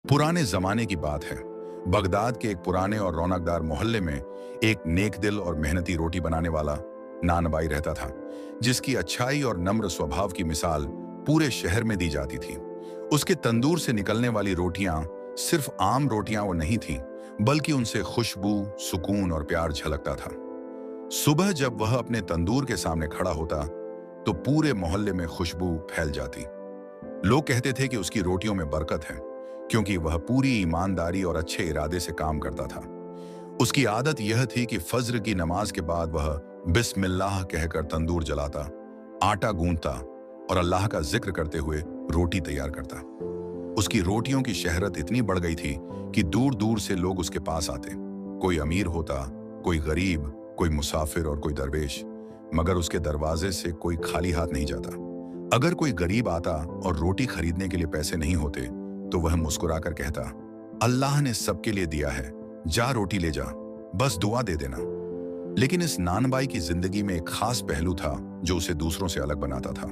पुराने जमाने की बात है। बगदाद के एक पुराने और रौनकदार मोहल्ले में एक नेक दिल और मेहनती रोटी बनाने वाला नानबाई रहता था, जिसकी अच्छाई और नम्र स्वभाव की मिसाल पूरे शहर में दी जाती थी। उसके तंदूर से निकलने वाली रोटियां सिर्फ आम रोटियां वो नहीं थीं, बल्कि उनसे खुशबू, सुकून और प्यार झलकता था। सुबह जब वह अपने तंदूर के सामने खड़ा होता, तो पूरे मोहल्ले में खुशबू फैल जाती। लोग कहते थे कि उसकी रोटियों में बरकत है, क्योंकि वह पूरी ईमानदारी और अच्छे इरादे से काम करता था। उसकी आदत यह थी कि फज्र की नमाज के बाद वह बिस्मिल्लाह कहकर तंदूर जलाता, आटा गूंथता और अल्लाह का जिक्र करते हुए रोटी तैयार करता। उसकी रोटियों की शहरत इतनी बढ़ गई थी कि दूर दूर से लोग उसके पास आते। कोई अमीर होता, कोई गरीब, कोई मुसाफिर और कोई दरवेश, मगर उसके दरवाजे से कोई खाली हाथ नहीं जाता। अगर कोई गरीब आता और रोटी खरीदने के लिए पैसे नहीं होते, तो वह मुस्कुराकर कहता, अल्लाह ने सबके लिए दिया है, जा रोटी ले जा, बस दुआ दे देना। लेकिन इस नानबाई की जिंदगी में एक खास पहलू था जो उसे दूसरों से अलग बनाता था।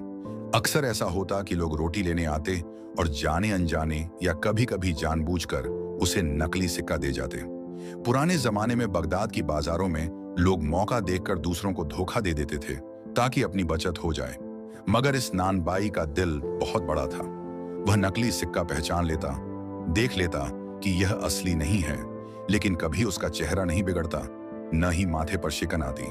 अक्सर ऐसा होता कि लोग रोटी लेने आते और जाने अनजाने या कभी कभी जानबूझकर उसे नकली सिक्का दे जाते। पुराने जमाने में बगदाद की बाजारों में लोग मौका देखकर दूसरों को धोखा दे देते थे ताकि अपनी बचत हो जाए। मगर इस नानबाई का दिल बहुत बड़ा था। वह नकली सिक्का पहचान लेता, देख लेता कि यह असली नहीं है, लेकिन कभी उसका चेहरा नहीं बिगड़ता, न ही माथे पर शिकन आती।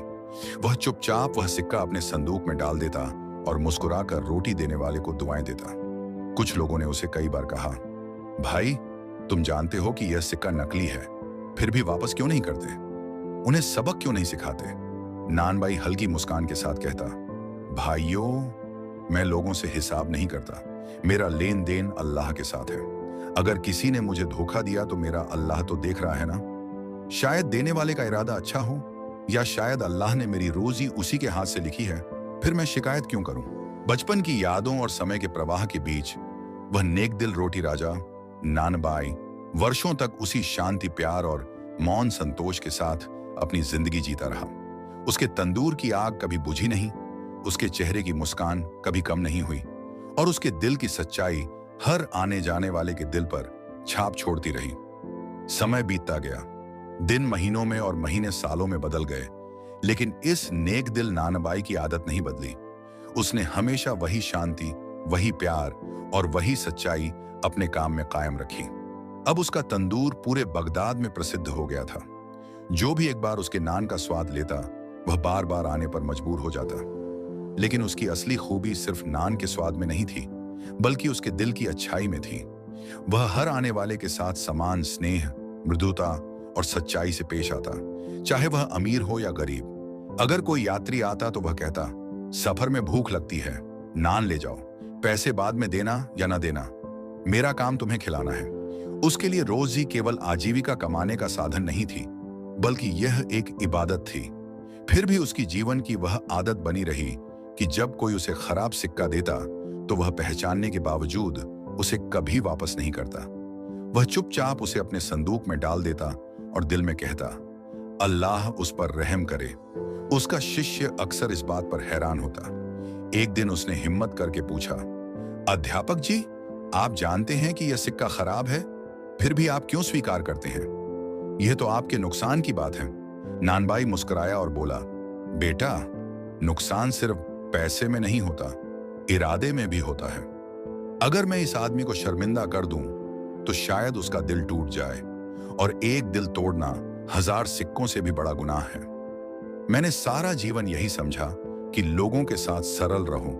वह चुपचाप वह सिक्का अपने संदूक में डाल देता और मुस्कुराकर रोटी देने वाले को दुआएं देता। कुछ लोगों ने उसे कई बार कहा, भाई तुम जानते हो कि यह सिक्का नकली है, फिर भी वापस क्यों नहीं करते? उन्हें सबक क्यों नहीं सिखाते? नानबाई हल्की मुस्कान के साथ कहता, भाइयों, मैं लोगों से हिसाब नहीं करता, मेरा लेन देन अल्लाह के साथ है। अगर किसी ने मुझे धोखा दिया तो मेरा अल्लाह तो देख रहा है ना। शायद देने वाले का इरादा अच्छा हो, या शायद अल्लाह ने मेरी रोजी उसी के हाथ से लिखी है, फिर मैं शिकायत क्यों करूं? बचपन की यादों और समय के प्रवाह के बीच वह नेक दिल रोटी राजा नानबाई वर्षों तक उसी शांति, प्यार और मौन संतोष के साथ अपनी जिंदगी जीता रहा। उसके तंदूर की आग कभी बुझी नहीं, उसके चेहरे की मुस्कान कभी कम नहीं हुई, और उसके दिल की सच्चाई हर आने जाने वाले के दिल पर छाप छोड़ती रही। समय बीतता गया, दिन महीनों में और महीने सालों में बदल गए, लेकिन इस नेक दिल नानबाई की आदत नहीं बदली। उसने हमेशा वही शांति, वही प्यार और वही सच्चाई अपने काम में कायम रखी। अब उसका तंदूर पूरे बगदाद में प्रसिद्ध हो गया था। जो भी एक बार उसके नान का स्वाद लेता, वह बार बार आने पर मजबूर हो जाता। लेकिन उसकी असली खूबी सिर्फ नान के स्वाद में नहीं थी, बल्कि उसके दिल की अच्छाई में थी। वह हर आने वाले के साथ समान स्नेह, मृदुता और सच्चाई से पेश आता, चाहे वह अमीर हो या गरीब। अगर कोई यात्री आता तो वह कहता, सफर में भूख लगती है, नान ले जाओ, पैसे बाद में देना या ना देना, मेरा काम तुम्हें खिलाना है। उसके लिए रोजी केवल आजीविका कमाने का साधन नहीं थी, बल्कि यह एक इबादत थी। फिर भी उसकी जीवन की वह आदत बनी रही कि जब कोई उसे खराब सिक्का देता तो वह पहचानने के बावजूद उसे कभी वापस नहीं करता। वह चुपचाप उसे अपने संदूक में डाल देता और दिल में कहता, अल्लाह उस पर रहम करे। उसका शिष्य अक्सर इस बात पर हैरान होता। एक दिन उसने हिम्मत करके पूछा, अध्यापक जी, आप जानते हैं कि यह सिक्का खराब है, फिर भी आप क्यों स्वीकार करते हैं? यह तो आपके नुकसान की बात है। नानबाई मुस्कुराया और बोला, बेटा, नुकसान सिर्फ पैसे में नहीं होता, इरादे में भी होता है। अगर मैं इस आदमी को शर्मिंदा कर दूं, तो शायद उसका दिल टूट जाए, और एक दिल तोड़ना 1000 सिक्कों से भी बड़ा गुनाह है। मैंने सारा जीवन यही समझा कि लोगों के साथ सरल रहो,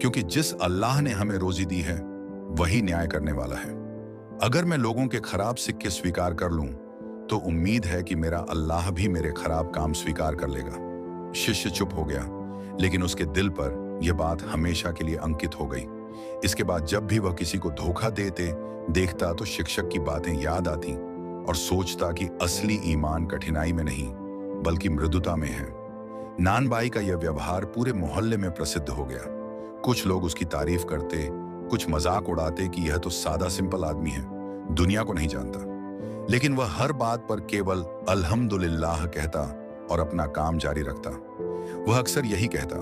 क्योंकि जिस अल्लाह ने हमें रोजी दी है, वही न्याय करने वाला है। अगर मैं लोगों के खराब सिक्के स्वीकार कर लूं, तो उम्मीद है कि मेरा अल्लाह भी मेरे खराब काम स्वीकार कर लेगा। शिष्य चुप हो गया, लेकिन उसके दिल पर यह बात हमेशा के लिए अंकित हो गई। इसके बाद जब भी वह किसी को धोखा देते देखता, तो शिक्षक की बातें याद आती और सोचता कि असली ईमान कठिनाई में नहीं, बल्कि मृदुता में है। नानबाई का यह व्यवहार पूरे मोहल्ले में प्रसिद्ध हो गया। कुछ लोग उसकी तारीफ करते, कुछ मजाक उड़ाते कि यह तो सादा सिंपल आदमी है, दुनिया को नहीं जानता। लेकिन वह हर बात पर केवल अल्हम्दुलिल्लाह कहता और अपना काम जारी रखता। वह अक्सर यही कहता,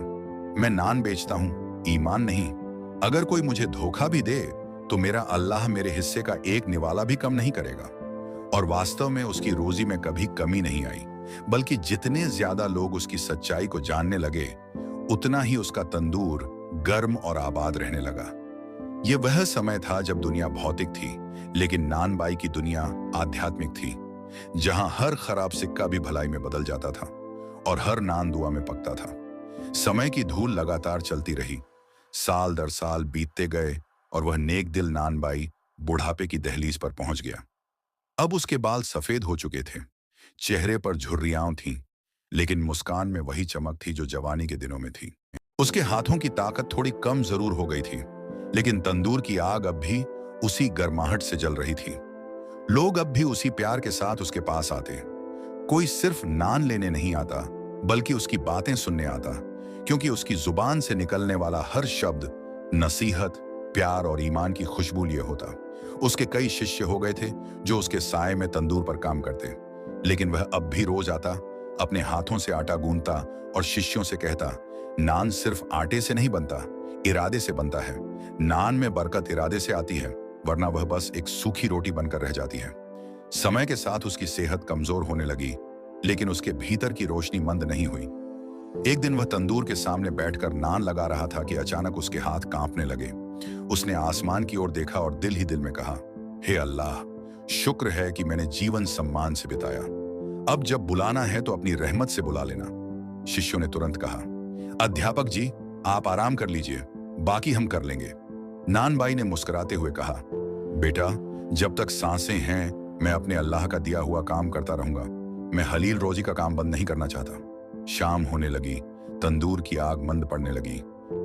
मैं नान बेचता हूं, ईमान नहीं। अगर कोई मुझे धोखा भी दे तो मेरा अल्लाह मेरे हिस्से का एक निवाला भी कम नहीं करेगा। और वास्तव में उसकी रोजी में कभी कमी नहीं आई, बल्कि जितने ज्यादा लोग उसकी सच्चाई को जानने लगे, उतना ही उसका तंदूर गर्म और आबाद रहने लगा। ये वह समय था जब दुनिया भौतिक थी, लेकिन नानबाई की दुनिया आध्यात्मिक थी, जहां हर खराब सिक्का भी भलाई में बदल जाता था और हर नान दुआ में पकता था। समय की धूल लगातार चलती रही, साल दर साल बीतते गए और वह नेक दिल नानबाई बुढ़ापे की दहलीज पर पहुंच गया। अब उसके बाल सफेद हो चुके थे, चेहरे पर झुर्रियां थीं, लेकिन मुस्कान में वही चमक थी जो जवानी के दिनों में थी। उसके हाथों की ताकत थोड़ी कम जरूर हो गई थी, लेकिन तंदूर की आग अब भी उसी गर्माहट से जल रही थी। लोग अब भी उसी प्यार के साथ उसके पास आते। कोई सिर्फ नान लेने नहीं आता, बल्कि उसकी बातें सुनने आता, क्योंकि उसकी जुबान से निकलने वाला हर शब्द नसीहत, प्यार और ईमान की खुशबू लिए होता। उसके कई शिष्य हो गए थे जो उसके साय में तंदूर पर काम करते, लेकिन वह अब भी रोज आता, अपने हाथों से आटा गूंथता और शिष्यों से कहता, नान सिर्फ आटे से नहीं बनता, इरादे से बनता है। नान में बरकत इरादे से आती है, वरना वह बस एक सूखी रोटी बनकर रह जाती है। समय के साथ उसकी सेहत कमजोर होने लगी, लेकिन उसके भीतर की रोशनी मंद नहीं हुई। एक दिन वह तंदूर के सामने बैठकर नान लगा रहा था कि अचानक उसके हाथ कांपने लगे। उसने आसमान की ओर देखा और दिल ही दिल में कहा, हे अल्लाह, शुक्र है कि मैंने जीवन सम्मान से बिताया। अब जब बुलाना है तो अपनी रहमत से बुला लेना। शिष्यों ने तुरंत कहा, अध्यापक जी, आप आराम कर लीजिए, बाकी हम कर लेंगे। नानबाई ने मुस्कुराते हुए कहा, बेटा, जब तक सांसें हैं मैं अपने अल्लाह का दिया हुआ काम करता रहूंगा। मैं हलील रोजी का काम बंद नहीं करना चाहता। शाम होने लगी, तंदूर की आग मंद पड़ने लगी।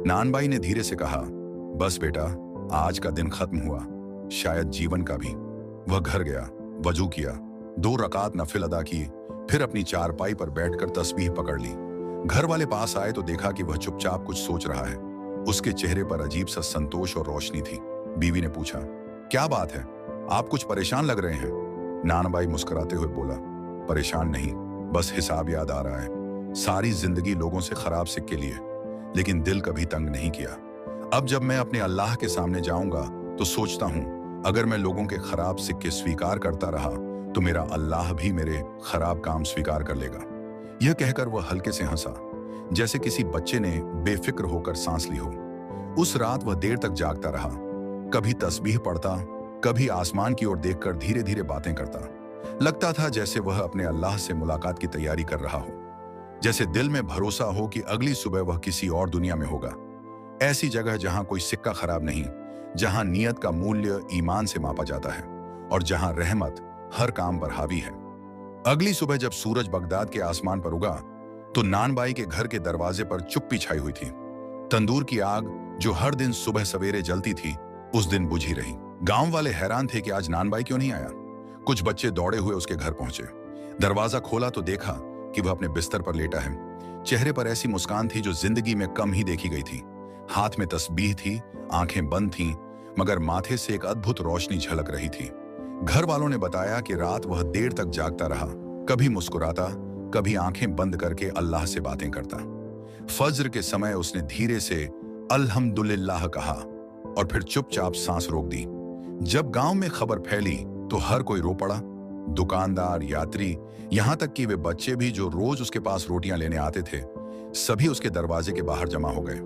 नानबाई ने धीरे से कहा, बस बेटा, आज का दिन खत्म हुआ, शायद जीवन का भी। वह घर गया, वजू किया, 2 रकात नफिल अदा किए, फिर अपनी चारपाई पर बैठकर तस्बीह पकड़ ली। घर वाले पास आए तो देखा कि वह चुपचाप कुछ सोच रहा है। उसके चेहरे पर अजीब सा संतोष और रोशनी थी। बीवी ने पूछा, क्या बात है, आप कुछ परेशान लग रहे हैं? नानबाई मुस्कुराते हुए बोला, परेशान नहीं, बस हिसाब याद आ रहा है। सारी जिंदगी लोगों से खराब सिक्के लिए, लेकिन दिल कभी तंग नहीं किया। अब जब मैं अपने अल्लाह के सामने जाऊंगा तो सोचता हूं, अगर मैं लोगों के खराब सिक्के स्वीकार करता रहा तो मेरा अल्लाह भी मेरे खराब काम स्वीकार कर लेगा। यह कहकर वह हल्के से हंसा, जैसे किसी बच्चे ने बेफिक्र होकर सांस ली हो। उस रात वह देर तक जागता रहा, कभी तस्बीह पढ़ता, कभी आसमान की ओर देखकर धीरे धीरे बातें करता। लगता था जैसे वह अपने अल्लाह से मुलाकात की तैयारी कर रहा हो, जैसे दिल में भरोसा हो कि अगली सुबह वह किसी और दुनिया में होगा। ऐसी जगह जहां कोई सिक्का खराब नहीं, जहां नियत का मूल्य ईमान से मापा जाता है और जहां रहमत हर काम पर हावी है। अगली सुबह जब सूरज बगदाद के आसमान पर उगा तो नानबाई के घर के दरवाजे पर चुप्पी छाई हुई थी। तंदूर की आग जो हर दिन सुबह सवेरे जलती थी, उस दिन बुझी रही। गांव वाले हैरान थे कि आज नानबाई क्यों नहीं आया। कुछ बच्चे दौड़े हुए उसके घर पहुंचे। दरवाजा खोला तो देखा कि वह अपने बिस्तर पर लेटा है। चेहरे पर ऐसी मुस्कान थी जो जिंदगी में कम ही देखी गई थी। हाथ में तस्बीह थी, आंखें बंद थीं, मगर माथे से एक अद्भुत रोशनी झलक रही थी। घर वालों ने बताया कि रात वह देर तक जागता रहा, कभी मुस्कुराता, कभी आंखें बंद करके अल्लाह से बातें करता। फज्र के समय उसने धीरे से अल्हम्दुलिल्लाह कहा और फिर चुपचाप सांस रोक दी। जब गांव में खबर फैली तो हर कोई रो पड़ा, दुकानदार, यात्री, यहां तक कि वे बच्चे भी जो रोज उसके पास रोटियां लेने आते थे, सभी उसके दरवाजे के बाहर जमा हो गए।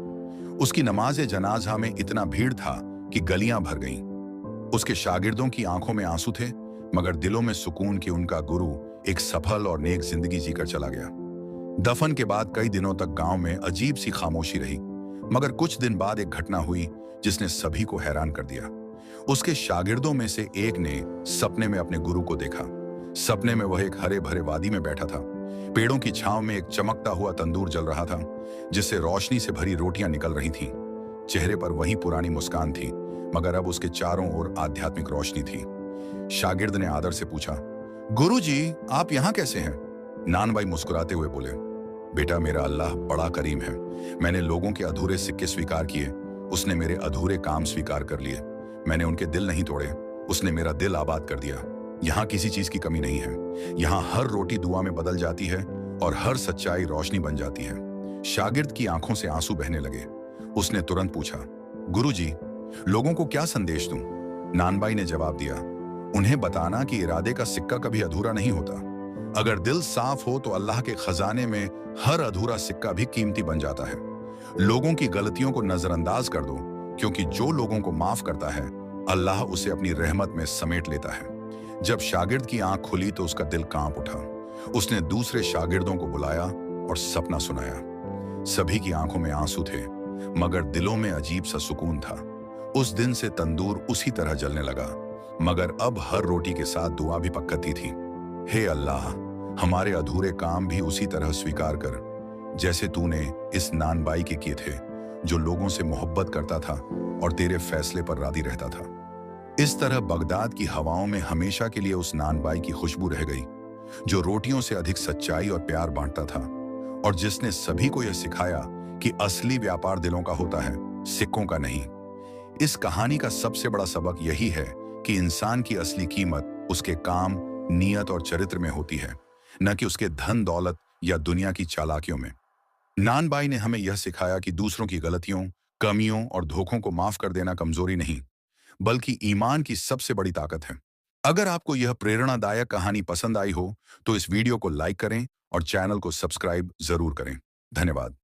उसकी नमाज जनाजा में इतना भीड़ था कि गलियां भर गईं। उसके शागिर्दों की आंखों में आंसू थे, मगर दिलों में सुकून कि उनका गुरु एक सफल और नेक जिंदगी जीकर चला गया। दफन के बाद कई दिनों तक गांव में अजीब सी खामोशी रही, मगर कुछ दिन बाद एक घटना हुई जिसने सभी को हैरान कर दिया। उसके शागिर्दों में से एक ने सपने में अपने गुरु को देखा। सपने में वह एक हरे भरे वादी में बैठा था। पेड़ों की छांव में एक चमकता हुआ तंदूर जल रहा था, जिससे रोशनी से भरी रोटियां निकल रही थीं। चेहरे पर वही पुरानी मुस्कान थी, मगर अब उसके चारों ओर आध्यात्मिक रोशनी थी। शागिर्द ने आदर से पूछा, गुरुजी, आप यहाँ कैसे हैं? नानबाई मुस्कुराते हुए बोले, बेटा, मेरा अल्लाह बड़ा करीम है। मैंने लोगों के अधूरे सिक्के स्वीकार किए, उसने मेरे अधूरे काम स्वीकार कर लिए। मैंने उनके दिल नहीं तोड़े, उसने मेरा दिल आबाद कर दिया। यहाँ किसी चीज की कमी नहीं है। यहाँ हर रोटी दुआ में बदल जाती है और हर सच्चाई रोशनी बन जाती है। शागिर्द की आंखों से आंसू बहने लगे। उसने तुरंत पूछा, गुरुजी, लोगों को क्या संदेश दूं? नानबाई ने जवाब दिया, उन्हें बताना कि इरादे का सिक्का कभी अधूरा नहीं होता। अगर दिल साफ हो तो अल्लाह के खजाने में हर अधूरा सिक्का भी कीमती बन जाता है। लोगों की गलतियों को नजरअंदाज कर दो, क्योंकि जो लोगों को माफ करता है अल्लाह उसे अपनी रहमत में समेट लेता है। जब शागिर्द की आंख खुली तो उसका दिल कांप उठा। उसने दूसरे शागिर्दों को बुलाया और सपना सुनाया। सभी की आंखों में आंसू थे, मगर दिलों में अजीब सा सुकून था। उस दिन से तंदूर उसी तरह जलने लगा, मगर अब हर रोटी के साथ दुआ भी पकती थी। हे अल्लाह, हमारे अधूरे काम भी उसी तरह स्वीकार कर, जैसे तूने इस नानबाई के किए थे, जो लोगों से मोहब्बत करता था और तेरे फैसले पर राजी रहता था। इस तरह बगदाद की हवाओं में हमेशा के लिए उस नानबाई की खुशबू रह गई, जो रोटियों से अधिक सच्चाई और प्यार बांटता था, और जिसने सभी को यह सिखाया कि असली व्यापार दिलों का होता है, सिक्कों का नहीं। इस कहानी का सबसे बड़ा सबक यही है कि इंसान की असली कीमत उसके काम, नीयत और चरित्र में होती है, न कि उसके धन दौलत या दुनिया की चालाकियों में। नानबाई ने हमें यह सिखाया कि दूसरों की गलतियों, कमियों और धोखों को माफ कर देना कमजोरी नहीं, बल्कि ईमान की सबसे बड़ी ताकत है। अगर आपको यह प्रेरणादायक कहानी पसंद आई हो तो इस वीडियो को लाइक करें और चैनल को सब्सक्राइब जरूर करें। धन्यवाद।